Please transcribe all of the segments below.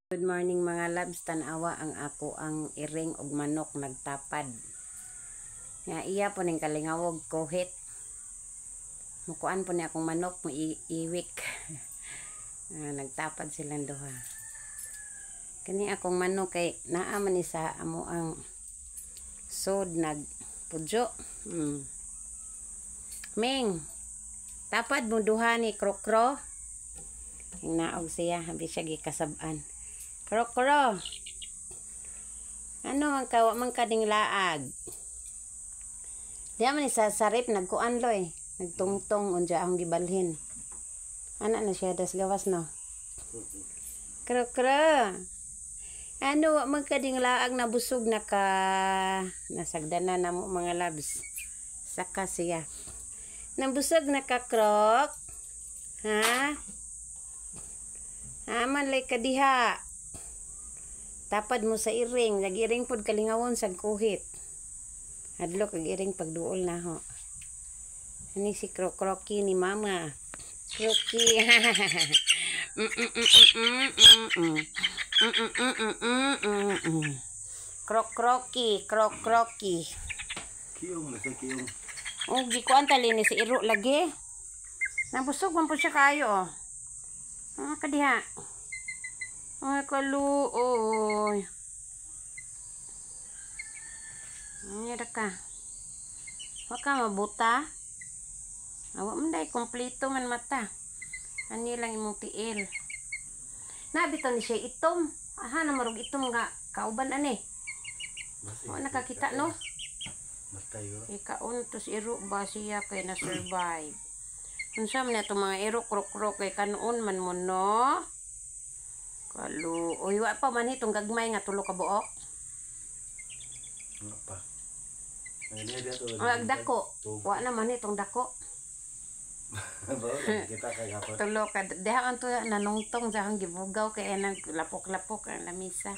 Good morning mga labs, tanawa ang ako ang iring og manok nagtapad. Nga iya po ning kalingawog kohit. Mukuan po ni akong manok mo iwik. Nagtapad silang duha. Kani akong manok kay naa man ni sa amo ang sod nagpudyo. Ming, tapad mo duha ni krokro. Naog siya, habi siya gikasab-an. Krokro. Ano man ka, man kading laag. Diya man sa sarip, nagkuan loy. Nagtungtong, unja akong gibalhin. Anak na siya, das gawas no. Krokro. Ano, man kading laag na busog na ka, nasagdana na mo mga labs. Saka siya. Nabusog na ka, krok. Ha? Aman lay kadiha. Tapad mo sa iring, nag-iring pod kalingawon sa kuhit. Adlo kag iring pagduol na ho. Ani si Kroki ni mama. Kroki. Kroki. Kiyong na sa kiyong. Oh, gikuan tali ni si iro lagi. Nabusog man po siya kayo. Kadiha. Ay, kaluoy. Ano ka? Waka mabuta. Awa man day, kompleto man mata. Ani lang imong tiil. Nabito ni siya itom. Aha, namarog itom nga. Kauban ani. O, nakakita no? Matay ko. Ikaon to si iro ba siya kay na-survive. Unsa man itong mga iro krok-krok kay kanuon man mo no? Uy, wa pa man itong gagmay nga tulo ka buok. Nga pa. Ang dako. Wa naman itong dako. Kita kay kapot. Tulo ka. Deha ang to nanungtong sa akong gibugaw kaya lapok-lapok ang lamisa.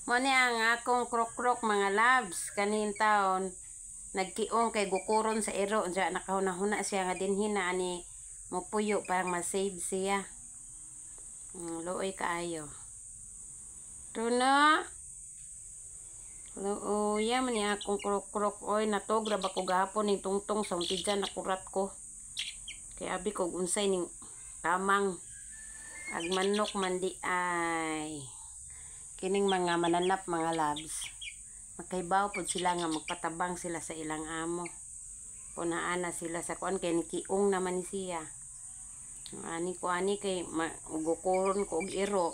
Mo ni ang akong krok-krok mga labs. Kanin taon, nagkiong kay gukuron sa iro. Diya nakahuna-huna siya nga dinhin na ani mupuyo parang masave siya. Looy kaayo. Tuna. Looy man ni akong krok-krok. Oy, natogra ba ko gahapon ning tungtong sa untidyan nakurat ko. Kaya abi ko unsay ning tamang agmanok man di ay. Kining mga mananap mga labs. Magkaibaw pod sila nga magpatabang sila sa ilang amo. Punaan na sila sa kuan kay kiong naman ni siya. Ani kay gukuron ko og iro.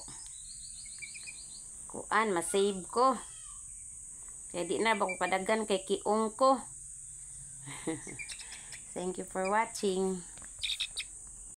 Kuan ma-save ko. Kaya di na ba ko padagan kay kiong ko. Thank you for watching.